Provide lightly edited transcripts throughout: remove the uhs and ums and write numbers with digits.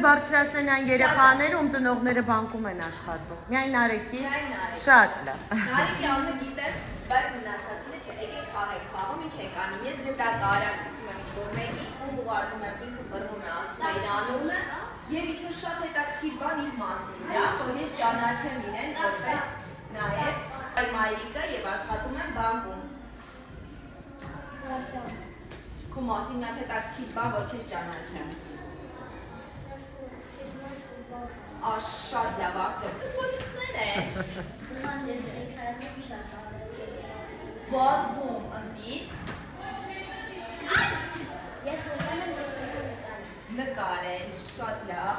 բարձրացնեն այն երեխաները, ում ծնողները բանկում են աշխատում։ Միայն Նարեկի։ Շատ լավ։ Նարեկի անունը գիտեմ, բայց մնացածինը չէ, եկեք խաղեք, խաղում ինչ եք անում։ Ես գնդակ արագացում եմ ինչ-որ մեկի, ում ուղարկում եմ, ինքը բռնում է, ասում է իր անունը, եւ ինչ-որ շատ հետաքրքիր բան իր մասին, դա, որ ես ճանաչեմ իրեն, որպես նաեւ մայրիկը եւ աշխատում եմ բանկում։ Քո մասին մի հատ հետաքրքիր բան, որ քեզ ճանաչեմ։ Շատ լավ, աղջիկ, ֆուտբոլիստներ են։ Բազում, ընտիր։ Նկար է, շատ լավ։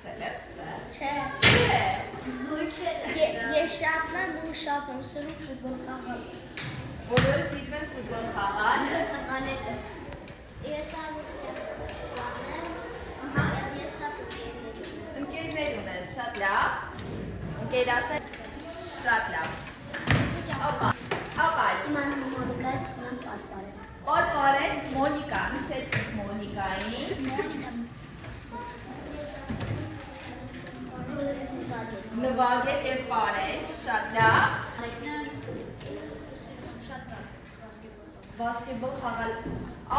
Ցելեպստը։ Չէ։ Ես շատ եմ ու շատ եմ սիրում ֆուտբոլ խաղալ։ Բոլորը սիրում են ֆուտբոլ խաղալ։ Տղաները։ Ես Ընկերներ ունես, շատ լավ։ Ընկեր ասեն, շատ լավ։ Հապա, Իման Մոնիկա, Սիման Պարպարեն։ Պարպարեն, Մոնիկա, հիշեցիք Մոնիկային։ Նվագել և Պարեն, շատ լավ։ Բասկետբոլ խաղալ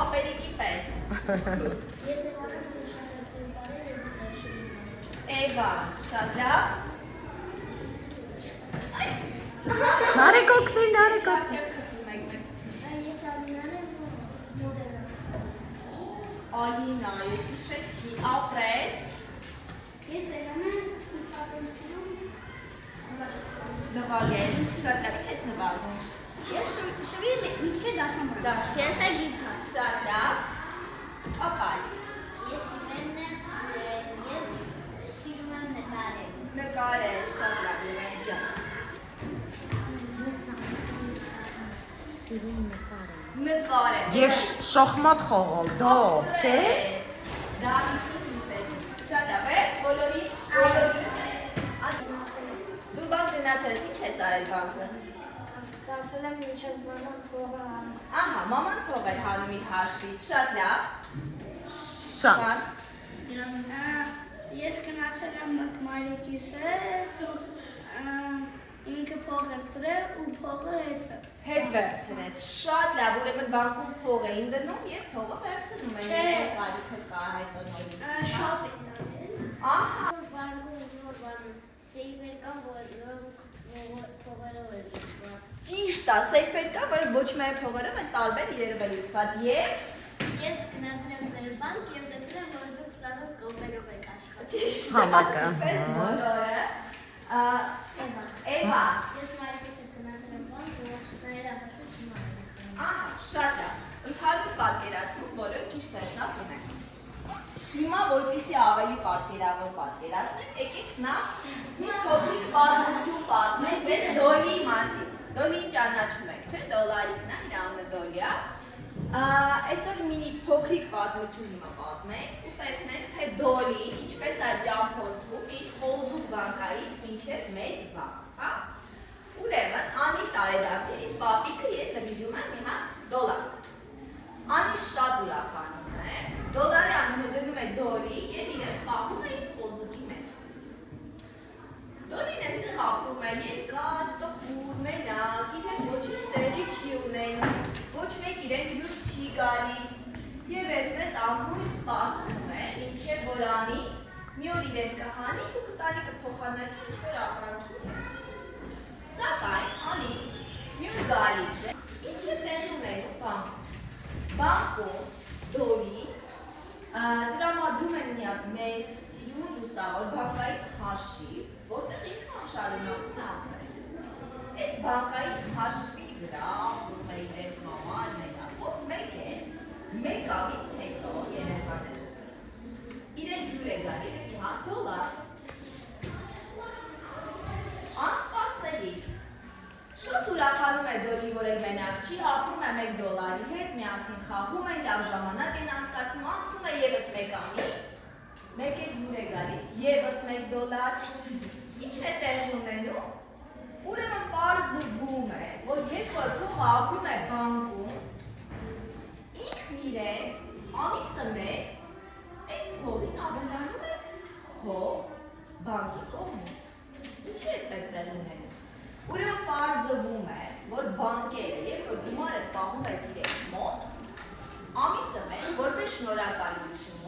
ապերիկի պես։ Էվա, շատ լավ։ Նարեկ օգնիր, Նարեկ օգնիր։ Չեմ խծում եք մեկ։ Ես Ալինան եմ մոդել եմ։ Ալինա, ես հիշեցի, ապրես։ Ես ելան եմ շատ եմ սիրում։ Նվագել, շատ լավ, ինչ ես նվագում։ Ես շվի մի քիչ դաշնամուր։ Ես է գիտար։ Շատ լավ։ Ապաս։ Ես սիրում եմ նկարել։ Նկարել, շատ լավ, Իրեն ջան։ Սիրում նկարել։ Նկարել։ Եվ շախմատ խաղալ, դա, չէ՞։ Դա ինչ հիշեցի։ Շատ լավ, բոլորի։ Դու բանկ գնացել ես, ինչ ես արել բանկը։ Սպասել եմ մինչև մաման փողը հանում։ Ահա, մաման փող էր հանում իր հաշվից, շատ լավ։ Շատ։ Ես գնացել եմ մայրիկիս հետ ու ինքը փող էր տրել ու փողը Հետ վերցրեց, շատ լավ, ուրեմն բանկում փող էին դնում և փողը վերցնում էին, որ կարիքը կա հայտնորի։ շատ են տանել։ Ահա։ Բանկում սեյվեր կան, որ փողերով են լիցված։ Ճիշտ է, սեյֆեր կա, որը ոչ միայն փողերով են տարբեր իրերով են լիցված և Ես գնացել եմ ձեր բանկ և տեսել եմ, որ դուք ստաղով կողերով եք աշխատում։ ճիշտ Համակա։ պես բոլորը։ Էվա։ Ես մայրիկիս հետ գնացել եմ բանկ ու նայել հաշվից հիմա եմ։ Ահա, շատ լավ։ Ընդհանուր պատկերացում բոլոր ճիշտ է, շատ ունենք։ Հիմա որպեսզի ավելի պատկերավոր պատկերացնենք, եկեք նախ մի փոքրիկ պատմություն պատմենք ձեզ Դոլիի մասին։ Դոլին ճանաչում եք, չէ՞, դոլարիկն է, իր անունը Դոլի է։ Այսօր մի փոքրիկ պատմություն հիմա պատմենք ու տեսնենք, թե Դոլին ինչպես է ճամփորդում իր խոզուկ բանկայից մինչև մեծ բանկ, հա։ Ուրեմն, Անի տարեդարձին իր պապիկը իրեն նվիրում է մի հատ դոլար։ Անի շատ ուրախանում է, դոլարի անունը դնում է Դոլի և իրեն պահում է իր խոզուկի մեջ։ Դոլին էստեղ ապրում է երկար, տխուր, մենակ, իրեն ոչինչ տեղի չի ունենում, ոչ մեկ իրեն հյուր չի գալիս և այսպես ամբույր սպասում է, ինչև որ Անի մի օր իրեն կհանի ու կտանի կփոխանակի ինչ-որ ապրանքի հետ։ Սակայն Անի մի օր գալիս է, ինչ է տեղի ունենում բանկում։ Բանկում Դոլին տրամադրում են մի հատ մեծ սիրուն լուսավոր բանկային հաշիվ, որտեղ ինքը անշարունակում է ապրել։ Այս բանկային հաշվի վրա ապրում է իրեն մաման մենակով մեկ է, մեկ ամիս հետո երեխաները։ Իրեն հյուր է գալիս մի հատ դոլար։ Անսպասելի։ Շատ ուրախանում է Դոլին, որ էլ մենակ չի, ապրում է մեկ դոլարի հետ, միասին խաղում են, լավ ժամանակ են անցկացնում, անցնում է ևս մեկ ամիս, մեկ էլ հյուր է գալիս, ևս մեկ դոլար, ինչ է տեղ ունենում, ուրեմն պարզվում է, որ երբ որ փողը ապրում է բանկում, ինքն իրեն ամիսը մեկ փողին ավելանում է փող բանկի կողմից։ Ինչի այդպես տեղ ունենում։ Ուրեմն պարզվում է, որ բանկերը, երբ որ գումարը պահում ես իրենց մոտ, ամիսը մեկ որպես շնորհակալություն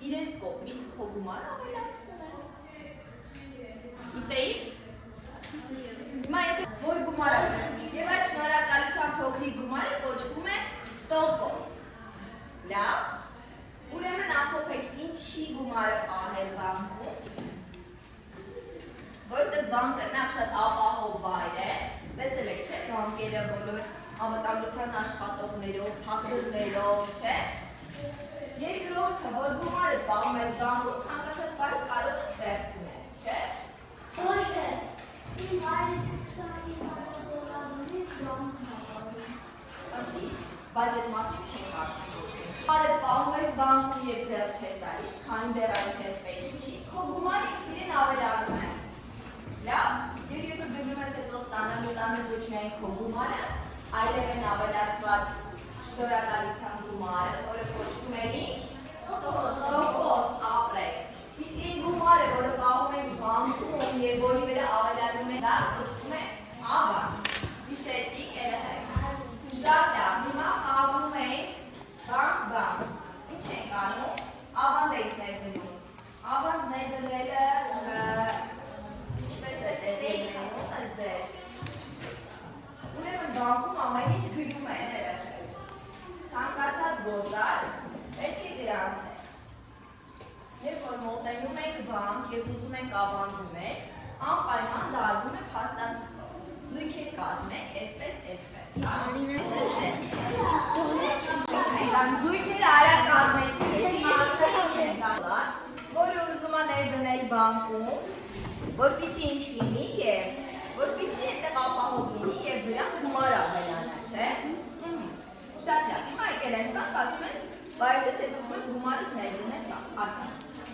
իրենց կողմից քո գումարը ավելացնում են։ Գիտեի՞ք։ Հիմա եթե որ գումարը եւ այդ շնորհակալության փոքրիկ գումարը կոչվում է տոկոս։ Լավ։ Ուրեմն ամփոփեք ինչի գումարը պահել բանկում։ Որտեղ բանկը նախ շատ ապահով վայր է, տեսել եք, չէ՞, բանկերը բոլոր անվտանգության աշխատողներով, հակերներով, չէ՞։ Երկրորդը, որ գումարը պահում ես բանկում, ցանկացած բանի կարող ես վերցնել, չէ՞։ Ոչ է։ Իմ հայրը 29 դոլարների բանկն է։ Բայց այդ մասին չենք ասում։ Գումարը պահում ես բանկում եւ ձեռք չես տալիս, քանի դեռ այնպես պետք չի, քո գումարը իրեն ավելանում է։ Լավ, եւ երբ գնում ես հետո ստանալու ոչ միայն քո գումարը, այլև են ավելացված շնորհակալության գումարը, որը կոչվում է ինչ։ Տոկոս ապրեք։ Իսկ այն գումարը, որը պահում ենք բանկում եւ որի վրա ավելանում է, դա կոչվում է ավանդ։ Հիշեցիք, երեխեք։ Շատ լավ, հիմա խաղում ենք բանկ։ Ինչ ենք անում։ Ավանդ ենք ներդնում։ Ավանդ ներդնելը ինչպես է ներդնում, ըստ ձեզ։ Ուրեմն բանկում ամեն ինչ գրում են երեխեք։ Ցանկացած գործար պետք է գրանցել։ Երբ որ մոտենում եք բանկ եւ ուզում եք ավանդ ունեք, անպայման դառնում է փաստաթղթով։ Զույգեր կազմեք, այսպես։ Զույգերը արագ կազմեցին, որը ուզում է ներդնել բանկում, որպեսզի ինչ լինի եւ որպեսզի այդտեղ ապահով լինի եւ վրան գումար ավելանա, չէ՞։ Շատ լավ, հիմա եկել ես բանկ, ասում ես, բայց ես ուզում եմ գումարս ներդնել բանկ, ասա։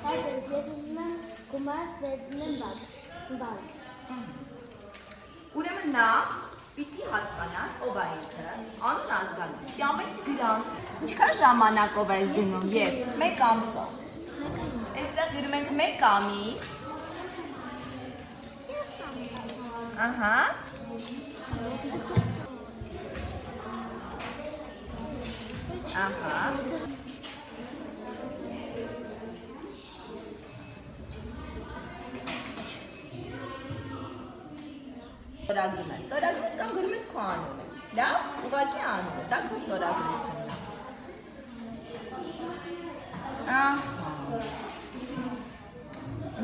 Բայց ես ուզում եմ գումարս ներդնել բանկ։ Ուրեմն նախ պիտի հասկանաս ով է ինքը, անուն ազգանուն, պիտի ամեն ինչ գրանցի։ Ինչքան ժամանակով ես դնում եւ 1 ամսով։ Այստեղ գրում ենք 1 ամիս։ Ահա։ Ահա։ Ստորագրում ես կամ գրում ես քո անունը, լավ, ուղղակի անունը, դա քո ստորագրությունն է։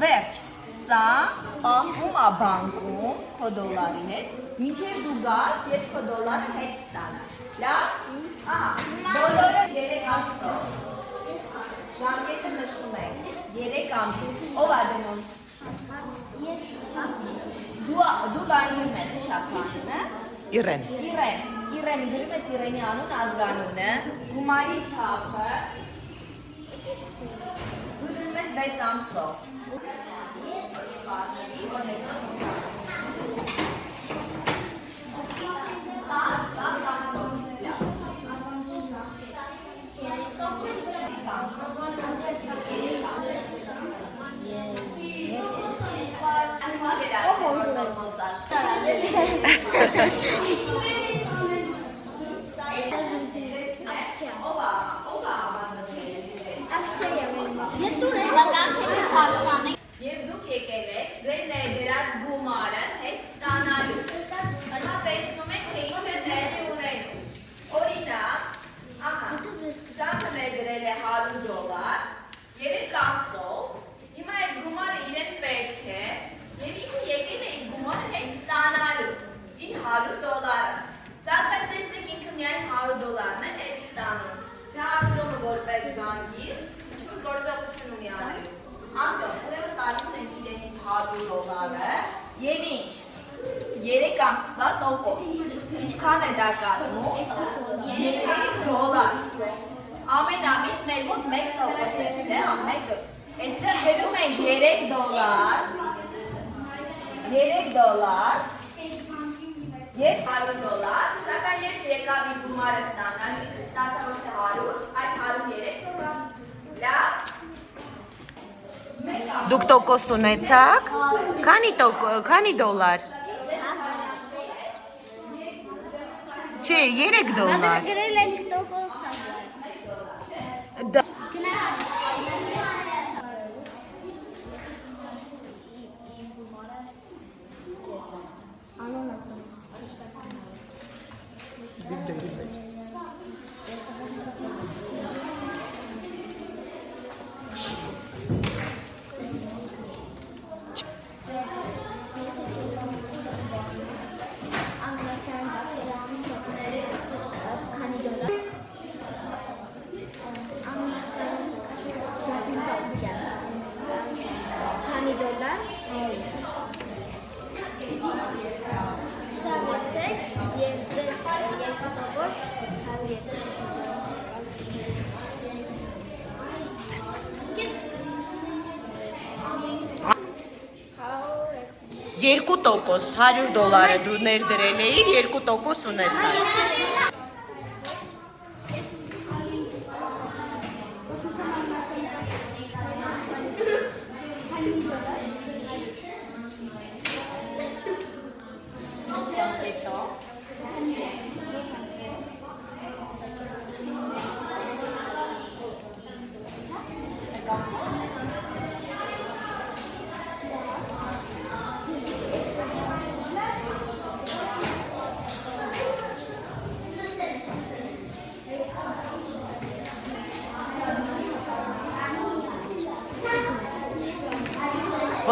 Վերջ, սա պահվում է բանկում քո դոլարի հետ, մինչև դու գաս, երբ քո դոլարը հետ ստանաս, լավ, ահա, բոլորը 3 ամսով, ժամկետը նշում ենք, 3 ամիս, ով է դնում։ Դու բանկում ես չափանունը։ Իրեն գրում ես Իրենի անուն ազգանունը, գումարի չափը։ Դու դնում ես 6 ամսով։ Եվ դուք եկել եք ձեր ներդրած գումարը հետ ստանալու։ Հիմա տեսնում եք, թե ինչ է տեղի ունենում։ Օրինակ, ահա, Շանթը ներդրել է $100, 3 ամսով, հիմա այդ գումարը իրեն պետք է, եւ ինքը եկել է իր գումարը հետ ստանալու, իր $100։ Սակայն տեսնեք ինքը միայն $100-ն է հետ ստանում։ Դա Արտյոմը որպես բանկիր, ինչ-որ գործողություն ունի անելու։ Արտյոմ, ուրեմն տալիս ենք իրենից $100-ը եւ ինչ։ 3 ամսվա տոկոս։ Ինչքան է դա կազմում։ $3։ Ամեն ամիս մեր մոտ 1% է, չէ՞, ամենը։ Այստեղ գրում ենք $3, եւ $100, սակայն երբ եկավ իր գումարը ստանալու, ինքը ստացավ ոչ թե 100, այլ $103։ Լավ։ Դուք տոկոս ունեցաք։ Քանի դոլար։ Չէ, 3 դոլար։ Գրել ենք տոկոս։ Քանի դոլար։ Սա գցեք եւ դες երկու տոկոս 2% 100 դոլարը դու ներդրել էիր, 2% ունեցար։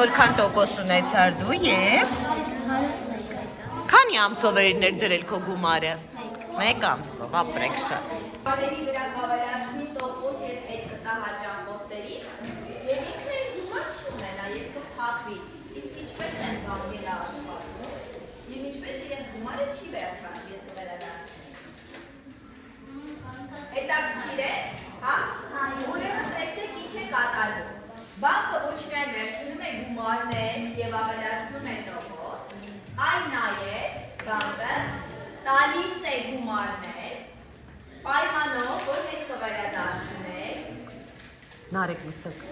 Որքան տոկոս ունեցար դու եւ քանի ամսով էր ներդրել քո գումարը։ 1 ամսով, ապրեք շատ։ Բարերի վրա կավելացնի տոկոս եւ պետք կտա հաճախորդներին եւ ինքն էլ գումար չունենա եւ կփակվի։ Իսկ ինչպես են բանկերը աշխատում եւ ինչպես իրենց գումարը չի վերջանում, ես կվերադառնամ։ Հետաքրքիր է, հա? Ուրեմն տեսեք ինչ է կատարվում։ Բանկը ոչ միայն վերցնում է գումարներ եւ ավելացնում է տոկոս, այլ նաեւ բանկը տալիս է գումարներ պայմանով, որ հետ կվերադարձնել։ Նարեկ լսեք։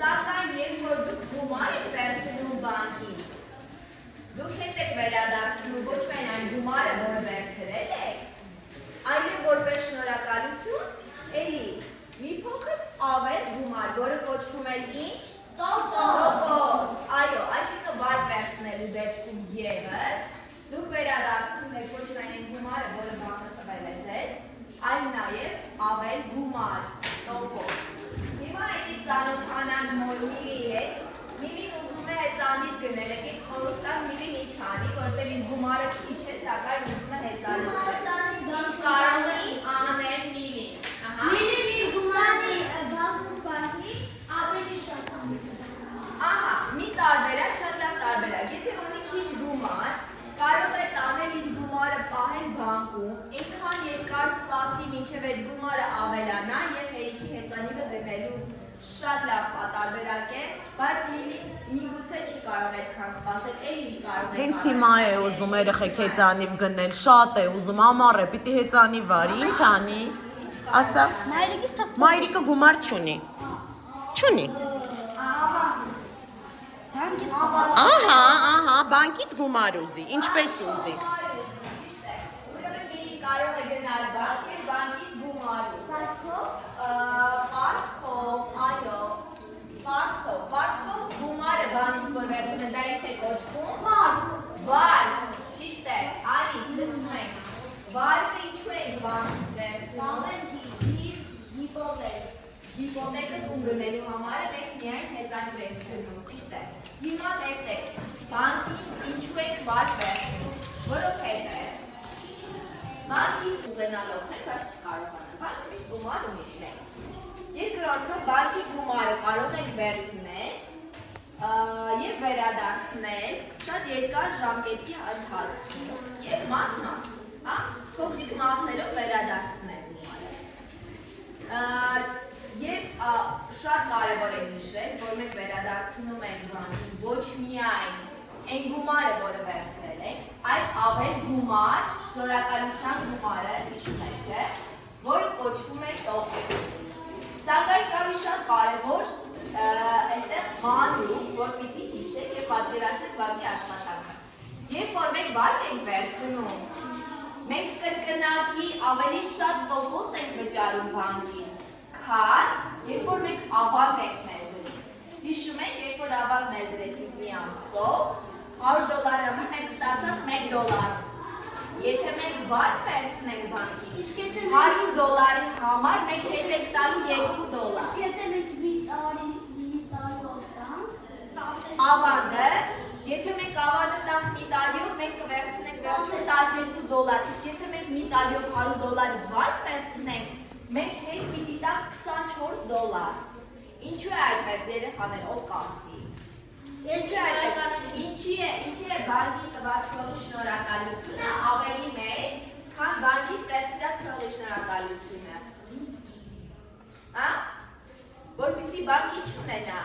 Սակայն երբ որ դուք գումար եք վերցնում բանկից, դուք հետ եք վերադարձնում ոչ միայն այն գումարը, որը վերցրել եք, այլև որպես շնորհակալություն, էլի մի փոքր ավել գումար, որը կոչվում է ինչ? Տոկոս։ Այո, այսինքն վար վերցնելու դեպքում ևս դուք վերադարձնում եք ոչ միայն այն գումարը, որը բանկը տվել է ձեզ, այլ նաև ավել գումար, տոկոս։ Հիմա եկեք ծանոթանանք Միլիի հետ։ Միլին ուզում է հեծանիվ գնել, եկեք խորհուրդ տամ Միլին ինչ անի, որովհետև իր գումարը քիչ է, սակայն ուզում է հեծանիվ գնել։ Ինչ կարող է անել Միլին։ Միլին իր գումարի բանկում բանկի ավելի շատ ամսում։ Ահա, մի տարբերակ, շատ լավ տարբերակ։ Եթե ունի քիչ գումար, կարող է տանել իր գումարը պահել բանկում, այնքան երկար սպասի, մինչև այդ գումարը ավելանա եւ հերիքի հեծանիվը գնելու շատ լավ տարբերակ է, բայց միգուցե չի կարող այդքան սպասել, էլ ինչ կարող է։ Հենց հիմա է ուզում երեխեք հեծանիվ գնել, շատ է ուզում, ամառ է, պիտի հեծանիվ արի, ինչ անի։ Ասա։ Մայրիկից տա։ Մայրիկը գումար չունի։ Չունի։ Բանկից Ահա, բանկից գումար ուզի, ինչպես ուզի։ Ուրեմն մի կարող է գնալ բանկ եւ բանկից գումար ուզի։ Պարտքով, այո։ Պարտքով գումարը բանկից որ վերցնում դա ինչ է կոչվում։ Վարկ։ Ճիշտ է, Ալիս, լսում ենք։ Վարկը ինչու է բանկից վերցնում։ Հիպոթեկը տուն գնելու համար է մենք միայն հեծանիվ ենք գնում, ճիշտ է։ Հիմա տեսեք, բանկից ինչու եք վարկ վերցնում, որովհետև բանկից ուզենալով եք, բայց չկարողանան, բանկը միշտ գումար ունի։ Երկրորդը բանկի գումարը կարող եք վերցնել եւ վերադարձնել շատ երկար ժամկետի ընթացքում եւ մաս, հա, փոքրիկ մասերով վերադարձնել գումարը։ Եվ շատ կարևոր է նշել, որ մենք վերադարձնում ենք բանկին ոչ միայն այն գումարը, որը վերցրել ենք, այլ ավել գումար, շնորհակալության գումարը, հիշում եք, չէ, որը կոչվում է տոկոս։ Սակայն կա մի շատ կարևոր այստեղ մանրուք, որ պիտի հիշեք եւ պատկերացնեք բանկի աշխատանքը։ Երբ որ մենք վարկ ենք վերցնում, մենք կրկնակի ավելի շատ տոկոս ենք վճարում բանկին, քան երբ որ մենք ավանդ ենք ներդրում։ Հիշում եք, երբ որ ավանդ ներդրեցինք մի ամսով, $100 մենք ստացանք $1։ Եթե մենք վարկ վերցնենք բանկից, $100 համար մենք հետ ենք տալու $2։ Եթե մենք մի տարիով տանք, ավանդը, եթե մենք ավանդը տանք մի տարիով, մենք կվերցնենք վերջում $12, իսկ եթե մենք մի տարիով $100 վարկ վերցնենք, մենք հետ պիտի տանք $24։ Ինչու է այդպես երեխաներ, ով կասի։ Ինչի է բանկի տված փողի շնորհակալությունը ավելի մեծ, քան բանկից վերցրած փողի շնորհակալությունը։ Հա? Որպեսզի բանկի չունենա։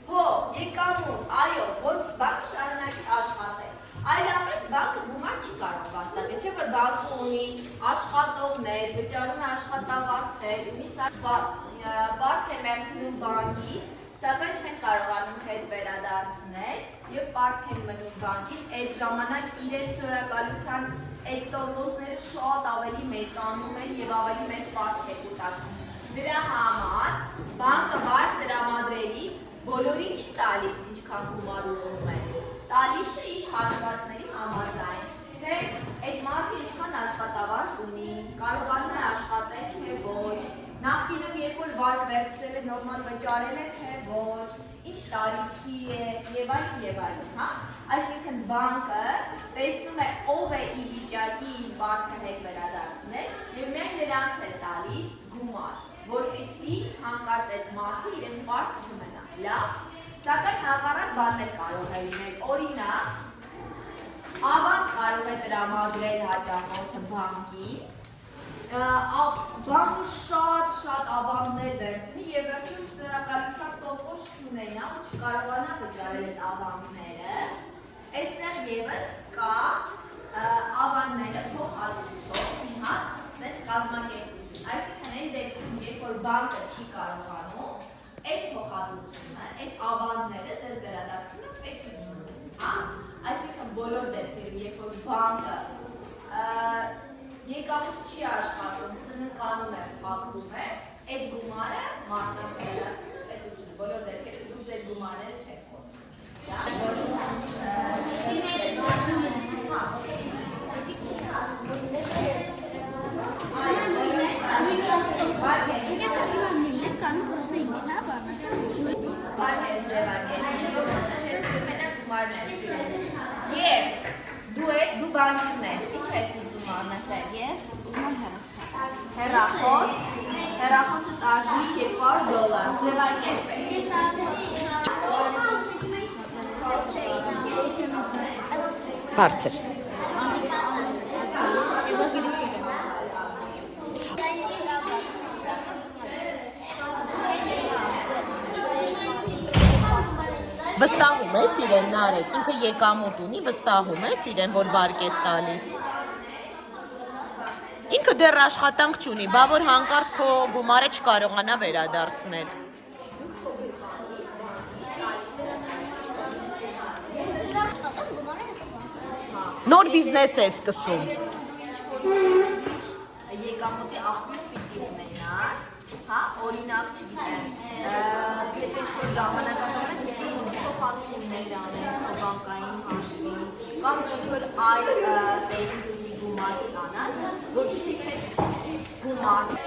Հո, եկամուտ, այո, որ բանկը շարունակի աշխատել։ Այլապես բանկը գումար չի կարող վաստակել, չէ՞ որ բանկը ունի աշխատողներ, վճարում է աշխատավարձեր, ունի պարտք է վերցնում բանկից, սակայն չեն կարողանում հետ վերադարձնել եւ պարտք են մնում բանկին, այդ ժամանակ իրենց շնորհակալության այդ տոկոսները շատ ավելի մեծանում են եւ ավելի մեծ պարտք է կուտակում։ Դրա համար բանկը վարկ տրամադրելիս բոլորին չի տալիս ինչքան գումար ուզում է, տալիս է իր հաշվարկների համաձայն, թե այդ մարդը ինչքան աշխատավարձ ունի, կարողանում է աշխատել թե ոչ, նախկինում երբ որ վարկ վերցրել է նորմալ վճարել է թե ոչ, ինչ տարիքի է եւ այլն, հա? Այսինքն բանկը տեսնում է ով է ի վիճակի իր պարտքը հետ վերադարձնել եւ միայն նրանց է տալիս գումար, որպեսզի հանկարծ այդ մարդը իրեն պարտք չմնա, լավ? Սակայն հակառակ բաներ կարող է լինել, օրինակ, ավանդ կարող է տրամադրել հաճախորդը բանկին, բանկը շատ ավանդներ վերցնի եւ վերջում շնորհակալության տոկոս չունենա ու չկարողանա վճարել այդ ավանդները, այստեղ եւս կա ավանդները փոխհատուցող մի հատ sense կազմակերպություն, այսինքն այն դեպքում, երբ որ բանկը չի կարողանում, այդ փոխհատուցումը, այդ ավանդները ձեզ վերադարձում է պետությունում, հա? Այսինքն բոլոր դեպքերում, երբ որ բանկը եկամուտ չի աշխատում, սնկանում է, փակվում է, այդ գումարը մարդկանց վերադարձում է պետությունը, բոլոր դեպքերում դուք ձեր գումարները չեք Դու բանկիրն ես, ինչ ես ուզում անասել, ես ուզում եմ հեռախոսը տարժի $200, ձևակերպ է։ Բարձր։ Վստահում ես իրեն, Նարեկ, ինքը եկամուտ ունի, վստահում ես իրեն, որ վարկ ես տալիս։ Ինքը դեռ աշխատանք չունի, բա որ հանկարծ քո գումարը չկարողանա վերադարձնել։ Նոր բիզնես է սկսում։ Եկամուտի աղբյուր պիտի ունենաս, հա, օրինակ չգիտեմ, քեզ ինչ-որ ժամանակաշրջան պիտի փոխհատուցումներ անել բանկային հաշվի, կամ ինչ-որ այլ տեղից պիտի գումար ստանալ, որպեսզի քեզ գումար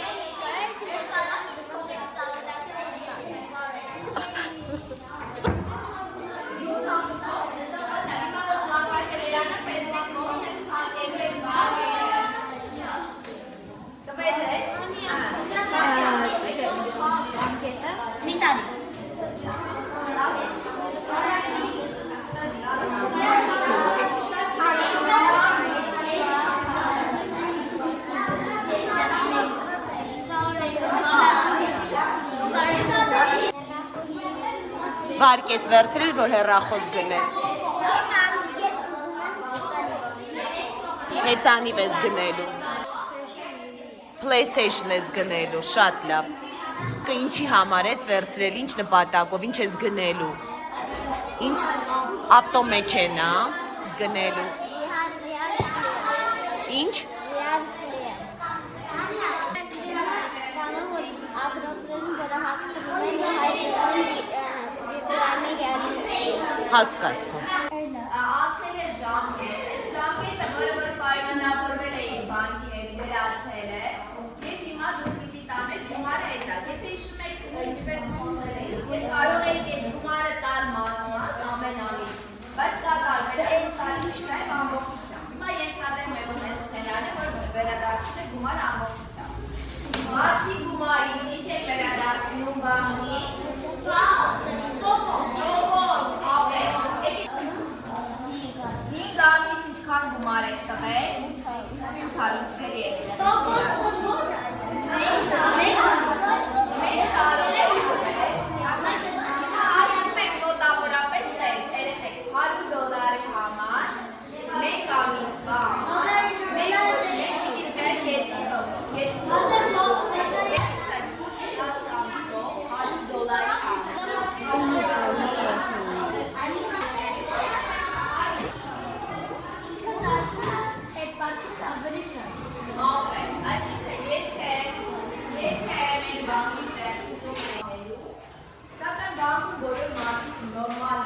Վարկ ես վերցրել, որ հեռախոս գնես։ Հեծանիվ ես գնելու։ PlayStation ես գնելու, շատ լավ։ Ինչի համար ես վերցրել, ինչ նպատակով, ինչ ես գնելու։ Ինչ ավտոմեքենա ես գնելու։ Ինչ։ Հասկացում։ Ացել է ժամկետը, որը պայմանավորվել է իր բանկի հետ վերացել է, և հիմա դուք պիտի տանեք գումարը հետար։ Եթե հիշում եք ինչպես խոսել էինք, և կարող եք այդ գումարը տալ մաս ամեն ամիս, բայց կատարվել է այն տարիքներով ամբողջությամբ։ Հիմա ենթադրում եմ այս սցենարը, որ վերադարձում եք գումարը ամբողջությամբ։ Բացի գումարից ինչ եք վերադարձնում բանկի։ Ամիս ինչքան գումար եք տվել, 800 գրի եք հաշվում եք մոտավորապես սենց, երեխեք $100 համար, մեկ ամիսվա նորմալ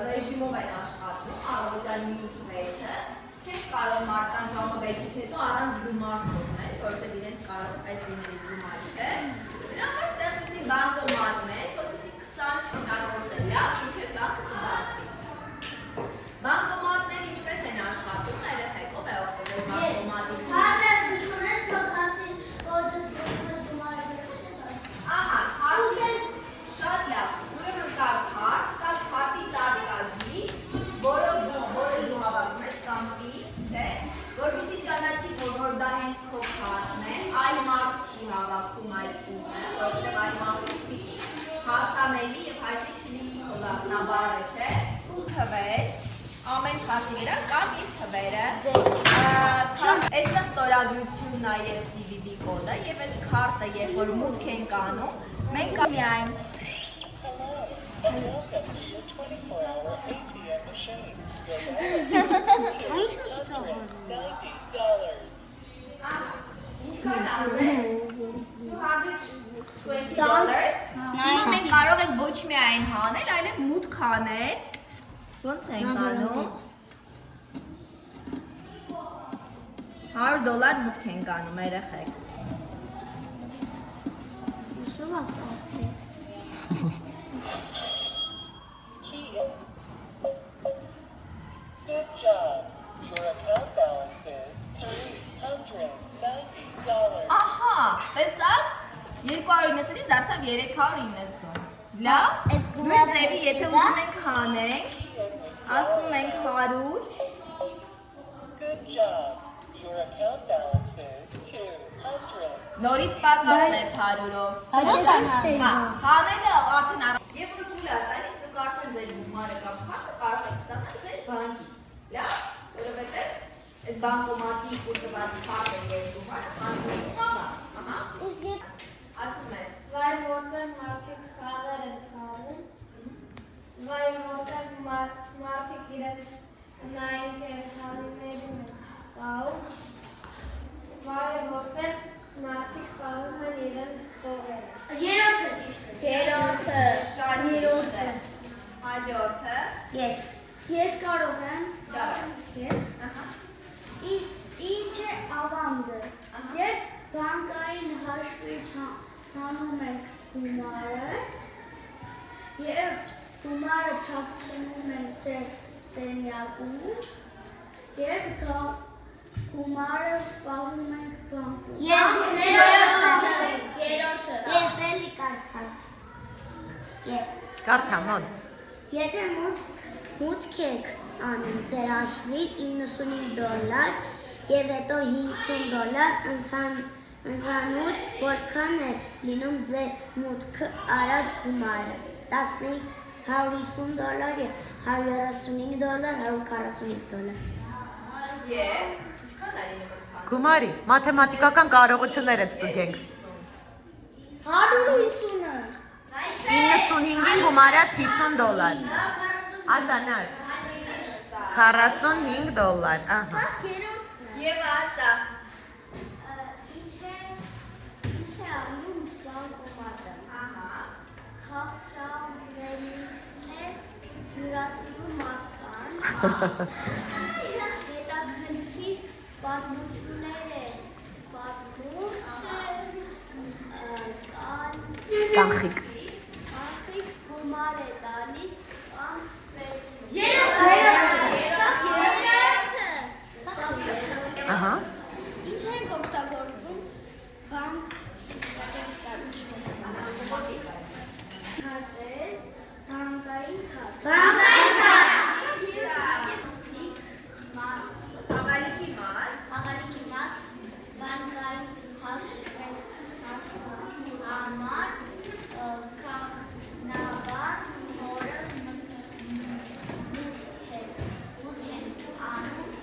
ռեժիմով են աշխատում, առավոտյան 9-6-ը, չեք կարող մարդկան ժամը 6-ից հետո առանց գումար թողնել, որովհետև իրենց կարող այդ լինել գումար չէ։ Դրա համար ստեղծեցին բանկոմատներ, որպեսզի 20 չօգտագործեն, լավ, ինչև բանկը կբացի։ Բանկոմատները ինչպես են աշխատում, երեխեք, ով է օգտվել բանկոմատի։ Ահա, շատ լավ, ուրեմն կա քարտի ծածկագի, որը դու հավաքում ես կամ պի, չէ, որպեսզի ճանաչի, որ դա հենց քո քարտն է, այլ մարդ չի հավաքում այդ տունը, որովհետև այլ մարդու պիտի հասանելի և հայտնի չլինի քո գաղտնաբառը, չէ, ու թվեր, ամեն քարտի վրա կան իր թվերը, այստեղ ստորագրությունն է և CVV կոդը, և այս քարտը, երբ որ մուտք ենք անում, մենք միայն ինչքան ասեց, $220, հիմա մենք կարող ենք ոչ միայն հանել, այլև մուտք անել, ոնց ենք անում, $100 մուտք ենք անում, երեխեք։ Good job. Your account balance is $390. Ահա, տեսակ, 290-ից դարձավ 390, լավ, նույն ձևի, եթե ուզում ենք հանենք, ասում ենք 100, Good job. Your account balance is $200. նորից պակասեց 100-ով, հանելը արդեն և որ դու լավ, այլից դուք արդեն ձեր գումարը կամ քարտը կարող եք ստանալ ձեր բանկից, լավ, որովհետև այդ բանկոմատի ուտված քարտը և գումարը հանձնելու համար, ահա, ասում ես, Վայր որտեղ մարդիկ խաղեր են խաղում, վայր որտեղ մարդիկ իրենց նային կենթանիներում են խաղում, վայր որտեղ մարդիկ խաղում են իրենց փողերը։ Երրորդը ճիշտ է։ Երրորդը։ շատ ճիշտ է, հաջորդը, Ես կարող եմ։ դավայ, Ես։ ահա, Ինչ է ավանդը։ Երբ բանկային հաշվից հանում ենք գումարը, և գումարը թաքցնում ենք ձեր սենյակում, և գումարը պահում ենք բանկում։ Երրորդը։ Ես էլի կարդամ։ Կարդա մոտ։ Եթե մուտք եք անում ձեր հաշվի $95 և հետո $50 ընդհանուր որքան է լինում ձեր մուտք արած գումարը, $150 և $135, $145։ և, ինչքան է լինում ընդհանուր, Գումարի, մաթեմատիկական կարողություններ են ստուգենք։ 150-ը։ 95-ին գումարած $50։ Ասանար։ $45, ահա։ Երորդն է։ Եվ ասա։ Ինչ է անում բանկոմատը։ Ահա։ Քաղցրավենին է հյուրասիրում մարդկանց։ Հետաքրքիր պատմություններ է պատմում։ Կանխիկ։ Կանխիկ գումար է տալիս կամ Ահա։ Ինչ ենք օգտագործում բանկ քարտեզ, բանկային քարտ։ Աղալիքի մաս։ Բանկային հաշվեն համար քաղնավար նորը մուտք են անում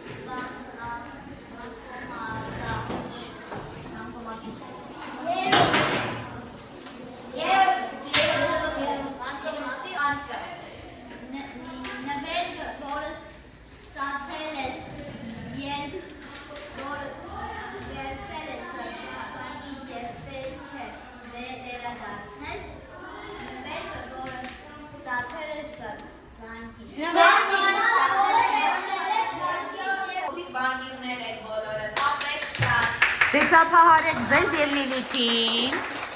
Նվերքը, որը ստացել ես, երբ վերցրել ես բանկից և պետք է վերադարձնես, նվերքը, որը ստացել ես բանկից։ Բանկիրներ եք բոլորը, ապրեք շատ։ Դե ծափահարեք ձեզ և Լիլիթին։